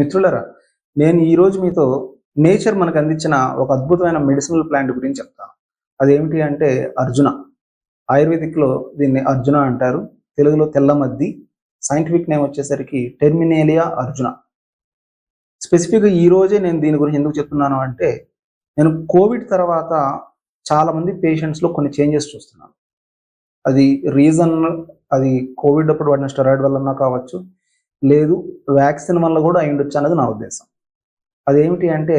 మిత్రులరా, నేను ఈరోజు మీతో నేచర్ మనకు అందించిన ఒక అద్భుతమైన మెడిసినల్ ప్లాంట్ గురించి చెప్తాను. అదేమిటి అంటే అర్జున. ఆయుర్వేదిక్‌లో దీన్ని అర్జున అంటారు. తెలుగులో తెల్లమద్ది. సైంటిఫిక్ నేమ్ వచ్చేసరికి టెర్మినేలియా అర్జున. స్పెసిఫిక్‌గా ఈ రోజే నేను దీని గురించి ఎందుకు చెప్తున్నాను అంటే, నేను కోవిడ్ తర్వాత చాలామంది పేషెంట్స్‌లో కొన్ని చేంజెస్ చూస్తున్నాను. అది రీజన్ అది కోవిడ్ అప్పుడు వాడిన స్టెరాయిడ్ వల్లన్నా కావచ్చు, లేదు వ్యాక్సిన్ వల్ల కూడా అయ్యుండొచ్చు అన్నది నా ఉద్దేశం. అదేమిటి అంటే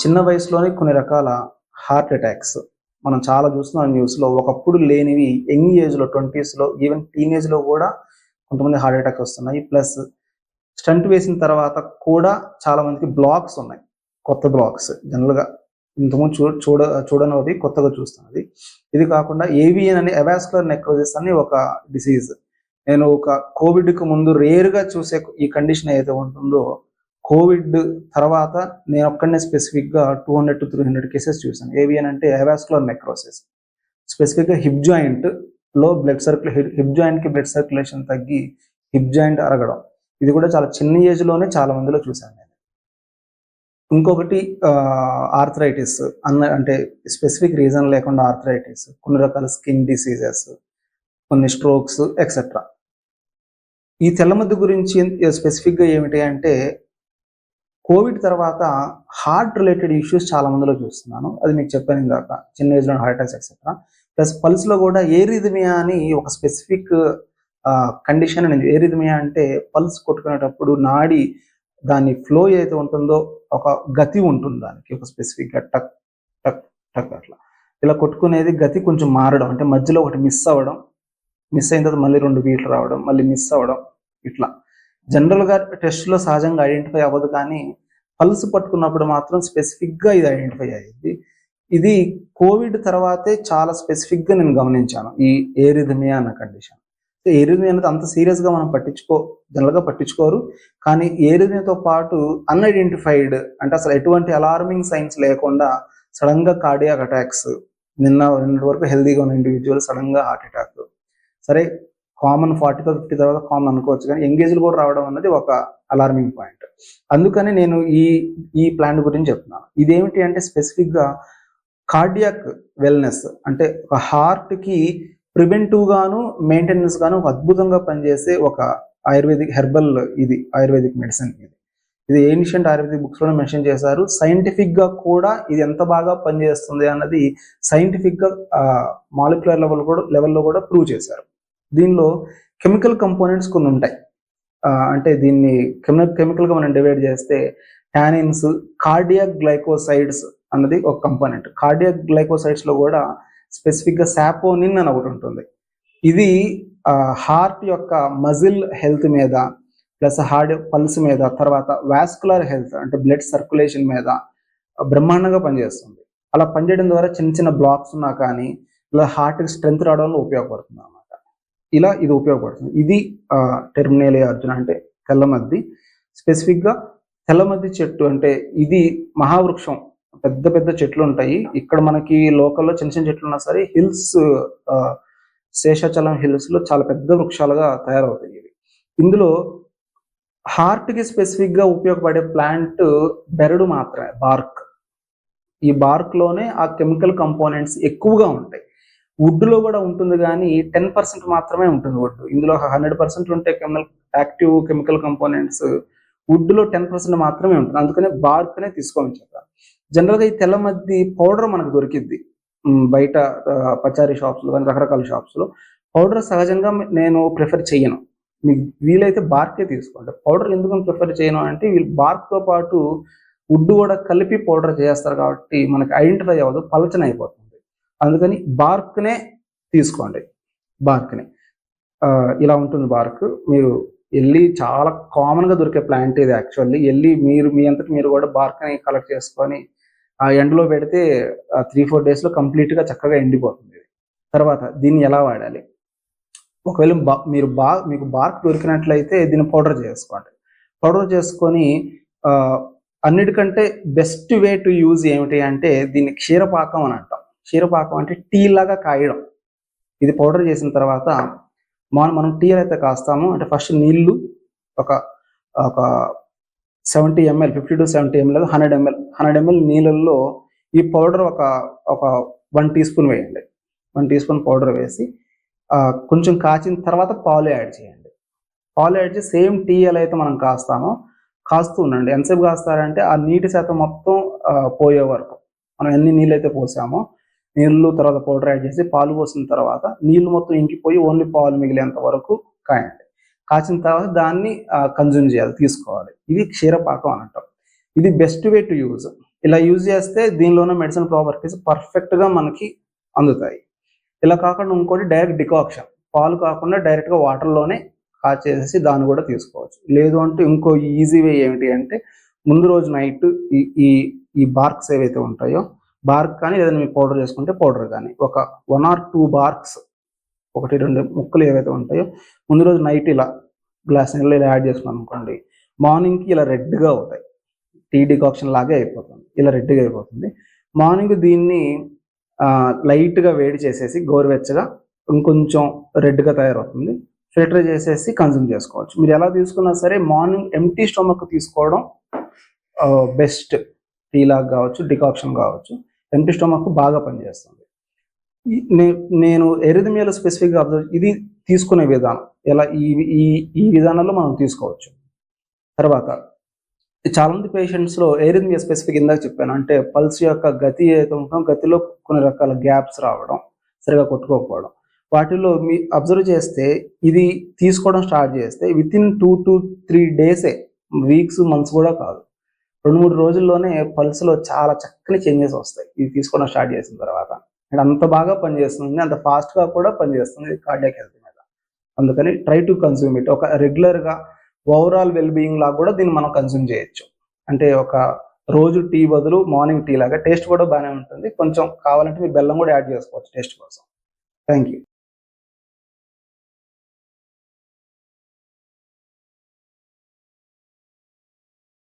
చిన్న వయసులోనే కొన్ని రకాల హార్ట్ అటాక్స్ మనం చాలా చూస్తున్నాం న్యూస్లో. ఒకప్పుడు లేనివి యంగ్ ఏజ్లో 20స్లో ఈవెన్ టీనేజ్లో కూడా కొంతమంది హార్ట్ అటాక్స్ వస్తున్నాయి. ప్లస్ స్టంట్ వేసిన తర్వాత కూడా చాలా మందికి బ్లాక్స్ ఉన్నాయి, కొత్త బ్లాక్స్. జనరల్గా ఇంతకుముందు చూడనది కొత్తగా చూస్తున్నది. ఇది కాకుండా ఏవిఎన్ అని అవాస్కులర్ నెక్రోసిస్ అని ఒక డిసీజ్. నేను ఒక కోవిడ్కి ముందు రేర్గా చూసే ఈ కండిషన్ ఏదైతే ఉంటుందో, కోవిడ్ తర్వాత నేను ఒక్కడనే స్పెసిఫిక్గా 200 to 300 కేసెస్ చూసాను. ఏవిఎన్ అంటే అవాస్కులర్ నెక్రోసిస్. స్పెసిఫిక్గా హిప్ జాయింట్లో హిప్ జాయింట్కి బ్లడ్ సర్క్యులేషన్ తగ్గి హిప్ జాయింట్ అరగడం. ఇది కూడా చాలా చిన్న ఏజ్లోనే చాలా మందిలో చూశాను నేను. ఇంకొకటి ఆర్థరైటిస్ అంటే స్పెసిఫిక్ రీజన్ లేకుండా ఆర్థరైటిస్, కొన్ని రకాల స్కిన్ డిసీజెస్, కొన్ని స్ట్రోక్స్ ఎక్సెట్రా. ఈ తెల్లమద్దు గురించి స్పెసిఫిక్గా ఏమిటి అంటే, కోవిడ్ తర్వాత హార్ట్ రిలేటెడ్ ఇష్యూస్ చాలా మందిలో చూస్తున్నాను. అది మీకు చెప్పాను ఇందాక, చిన్న ఏజ్లో హార్ట్ అటాక్స్ ఎక్సెట్రా. ప్లస్ పల్స్లో కూడా ఏరిథమియా అని ఒక స్పెసిఫిక్ కండిషన్ అనేది. ఏరిథమియా అంటే పల్స్ కొట్టుకునేటప్పుడు నాడి దాని ఫ్లో ఏదైతే ఉంటుందో ఒక గతి ఉంటుంది, దానికి ఒక స్పెసిఫిక్గా టక్ టక్ టక్ అట్లా ఇలా కొట్టుకునేది గతి కొంచెం మారడం, అంటే మధ్యలో ఒకటి మిస్ అవ్వడం, మిస్ అయిన తర్వాత మళ్ళీ 2 బీట్లు రావడం, మళ్ళీ మిస్ అవ్వడం, ఇట్లా. జనరల్గా టెస్ట్లో సహజంగా ఐడెంటిఫై అవ్వదు, కానీ పల్స్ పట్టుకున్నప్పుడు మాత్రం స్పెసిఫిక్గా ఇది ఐడెంటిఫై అయ్యింది. ఇది కోవిడ్ తర్వాతే చాలా స్పెసిఫిక్గా నేను గమనించాను ఈ ఏరిథమియా అన్న కండిషన్. ఏరిథమియా అనేది అంత సీరియస్గా మనం జనరల్గా పట్టించుకోరు, కానీ ఏరిథమియాతో పాటు అన్ఐడెంటిఫైడ్ అంటే అసలు ఎటువంటి అలార్మింగ్ సైన్స్ లేకుండా సడన్గా కార్డియాక్ అటాక్స్, నిన్నటి వరకు హెల్దీగా ఉన్న ఇండివిజువల్ సడన్గా హార్ట్ అటాక్, సరే కామన్ 40 to 50 తర్వాత కామన్ అనుకోవచ్చు, కానీ ఎంగేజ్లు కూడా రావడం అన్నది ఒక అలార్మింగ్ పాయింట్. అందుకని నేను ఈ ప్లాన్ గురించి చెప్తున్నాను. ఇదేమిటి అంటే స్పెసిఫిక్గా కార్డియాక్ వెల్నెస్, అంటే ఒక హార్ట్కి ప్రివెంటివ్ గాను మెయింటెనెన్స్ గాను ఒక అద్భుతంగా పనిచేసే ఒక ఆయుర్వేదిక్ హెర్బల్, ఇది ఆయుర్వేదిక్ మెడిసిన్. ఇది ఏన్షియంట్ ఆయుర్వేదిక్ బుక్స్లోనే మెన్షన్ చేశారు. సైంటిఫిక్గా కూడా ఇది ఎంత బాగా పనిచేస్తుంది అన్నది సైంటిఫిక్గా మాలిక్యులర్ లెవెల్లో కూడా ప్రూవ్ చేశారు. దీనిలో కెమికల్ కంపోనెంట్స్ కొన్ని ఉంటాయి. అంటే దీన్ని కెమికల్గా మనం డివైడ్ చేస్తే టానిన్స్, కార్డియాక్ గ్లైకోసైడ్స్ అన్నది ఒక కంపోనెంట్. కార్డియాక్ గ్లైకోసైడ్స్లో కూడా స్పెసిఫిక్గా సాపోనిన్ అని ఒకటి ఉంటుంది. ఇది హార్ట్ యొక్క మజిల్ హెల్త్ మీద, ప్లస్ హార్ట్ పల్స్ మీద, తర్వాత వాస్కులర్ హెల్త్ అంటే బ్లడ్ సర్క్యులేషన్ మీద బ్రహ్మాండంగా పనిచేస్తుంది. అలా పనిచేయడం ద్వారా చిన్న చిన్న బ్లాక్స్ ఉన్నా కానీ ఇలా హార్ట్కి స్ట్రెంత్ రావడంలో ఉపయోగపడుతుంది అన్నమాట. ఇలా ఇది ఉపయోగపడుతుంది. ఇది టెర్మినేలియా అర్జున అంటే తెల్లమద్ది. స్పెసిఫిక్గా తెల్లమద్ది చెట్టు అంటే ఇది మహావృక్షం. పెద్ద పెద్ద చెట్లు ఉంటాయి ఇక్కడ మనకి లోకల్లో. చిన్న చిన్న చెట్లు ఉన్నా సరే హిల్స్, శేషాచలం హిల్స్లో చాలా పెద్ద వృక్షాలుగా తయారవుతాయి ఇవి. ఇందులో హార్ట్కి స్పెసిఫిక్గా ఉపయోగపడే ప్లాంట్ బెరడు మాత్రమే, బార్క్. ఈ బార్క్లోనే ఆ కెమికల్ కంపోనెంట్స్ ఎక్కువగా ఉంటాయి. వుడ్లో కూడా ఉంటుంది, కానీ 10% మాత్రమే ఉంటుంది వుడ్. ఇందులో 100% ఉంటే యాక్టివ్ కెమికల్ కంపోనెంట్స్ వుడ్లో 10% మాత్రమే ఉంటుంది. అందుకనే బార్క్నే తీసుకోమని చెప్పారు. జనరల్గా ఈ తెల్లమద్ది పౌడర్ మనకు దొరికిద్ది బయట పచారీ షాప్స్లో కానీ రకరకాల షాప్స్లో. పౌడర్ సహజంగా నేను ప్రిఫర్ చేయను. మీకు వీలైతే బార్కే తీసుకోండి. పౌడర్ ఎందుకు ప్రిఫర్ చేయను అంటే, వీళ్ళు బార్క్తో పాటు వుడ్ కూడా కలిపి పౌడర్ చేస్తారు కాబట్టి మనకి ఐడెంటిఫై అవ్వదు, పలచన అయిపోతుంది. అందుకని బార్క్నే తీసుకోండి. బార్క్నే ఇలా ఉంటుంది బార్క్. మీరు వెళ్ళి చాలా కామన్గా దొరికే ప్లాంట్ ఇది యాక్చువల్లీ. వెళ్ళి మీ అంతటి మీరు కూడా బార్క్ని కలెక్ట్ చేసుకొని ఆ ఎండలో పెడితే 3-4 డేస్లో కంప్లీట్గా చక్కగా ఎండిపోతుంది. తర్వాత దీన్ని ఎలా వాడాలి? ఒకవేళ మీకు బార్క్ దొరికినట్లయితే దీన్ని పౌడర్ చేసుకోండి. పౌడర్ చేసుకొని అన్నిటికంటే బెస్ట్ వే టు యూజ్ ఏమిటి అంటే, దీన్ని క్షీరపాకం అని అంటాం. క్షీరపాకం అంటే టీ లాగా కాయడం. ఇది పౌడర్ చేసిన తర్వాత మనం టీ అయితే కాస్తాము అంటే ఫస్ట్ నీళ్లు ఒక 70 ml 50 to 70 ml 100 ml నీళ్ళల్లో ఈ పౌడర్ ఒక 1 టీ స్పూన్ వేయండి. 1 టీ స్పూన్ పౌడర్ వేసి కొంచెం కాచిన తర్వాత పాలు యాడ్ చేయండి. పాలు యాడ్ చేసి సేమ్ టీ ఎలా అయితే మనం కాస్తూ ఉండండి. ఎంతసేపు కాస్తారంటే ఆ నీటి శాతం మొత్తం పోయే వరకు. మనం ఎన్ని నీళ్ళు అయితే పోసామో నీళ్ళు తర్వాత పౌడర్ యాడ్ చేసి పాలు పోసిన తర్వాత నీళ్ళు మొత్తం ఇంకిపోయి ఓన్లీ పాలు మిగిలేంత వరకు కాయండి. కాచిన తర్వాత దాన్ని కన్జ్యూమ్ చేయాలి, తీసుకోవాలి. ఇది క్షీరపాకం అనటం. ఇది బెస్ట్ వే టు యూజ్. ఇలా యూజ్ చేస్తే దీనిలోనే మెడిసిన్ ప్రాపర్టీస్ పర్ఫెక్ట్గా మనకి అందుతాయి. ఇలా కాకుండా ఇంకోటి డైరెక్ట్ డికాక్షన్, పాలు కాకుండా డైరెక్ట్గా వాటర్లోనే కాచేసి దాన్ని కూడా తీసుకోవచ్చు. లేదు అంటే ఇంకో ఈజీ వే ఏమిటి అంటే ముందు రోజు నైట్ ఈ బార్క్స్ ఏవైతే ఉంటాయో బార్క్ కానీ ఏదైనా మీరు పౌడర్ చేసుకుంటే పౌడర్ కానీ ఒక 1 or 2 బార్క్స్ 1-2 ముక్కలు ఏవైతే ఉంటాయో ముందు రోజు నైట్ ఇలా గ్లాస్ నీళ్ళు ఇలా యాడ్ చేసుకున్నాం అనుకోండి, మార్నింగ్కి ఇలా రెడ్గా అవుతాయి. టీ డికాక్షన్ లాగే అయిపోతుంది, ఇలా రెడ్గా అయిపోతుంది. మార్నింగ్ దీన్ని లైట్గా వేడి చేసేసి గోరువెచ్చగా ఇంకొంచెం రెడ్గా తయారవుతుంది. ఫిల్టర్ చేసేసి కన్జ్యూమ్ చేసుకోవచ్చు. మీరు ఎలా తీసుకున్నా సరే మార్నింగ్ ఎంప్టీ స్టమక్ తీసుకోవడం బెస్ట్. టీ లాగా కావచ్చు, డికాక్షన్ కావచ్చు, ఎంప్టీ స్టమక్ బాగా పనిచేస్తుంది. నేను ఎరిథమియాలో స్పెసిఫిక్గా ఇది తీసుకునే విధానం ఎలా ఈ విధానంలో మనం తీసుకోవచ్చు. తర్వాత చాలామంది పేషెంట్స్లో ఎరిథమియా స్పెసిఫిక్ ఇందాక చెప్పాను, అంటే పల్స్ యొక్క గతి ఏదైతే ఉంటుందో గతిలో కొన్ని రకాల గ్యాప్స్ రావడం, సరిగా కొట్టుకోకపోవడం, వాటిలో మీ అబ్జర్వ్ చేస్తే ఇది తీసుకోవడం స్టార్ట్ చేస్తే వితిన్ 2 to 3 డేసే, వీక్స్ మంత్స్ కూడా కాదు, 2-3 రోజుల్లోనే పల్స్లో చాలా చక్కని చేంజెస్ వస్తాయి ఇది తీసుకోవడం స్టార్ట్ చేసిన తర్వాత. అండ్ అంత బాగా పనిచేస్తుంది, అంత ఫాస్ట్గా కూడా పనిచేస్తుంది కార్డియాక్ హెల్త్ మీద. అందుకని ట్రై టు కన్జ్యూమ్ ఇట్. ఒక రెగ్యులర్గా ఓవరాల్ వెల్బీయింగ్ లాగా కూడా దీన్ని మనం కన్జ్యూమ్ చేయొచ్చు. అంటే ఒక రోజు టీ బదులు మార్నింగ్ టీ లాగా. టేస్ట్ కూడా బాగానే ఉంటుంది. కొంచెం కావాలంటే మీరు బెల్లం కూడా యాడ్ చేసుకోవచ్చు టేస్ట్ కోసం. Thank you.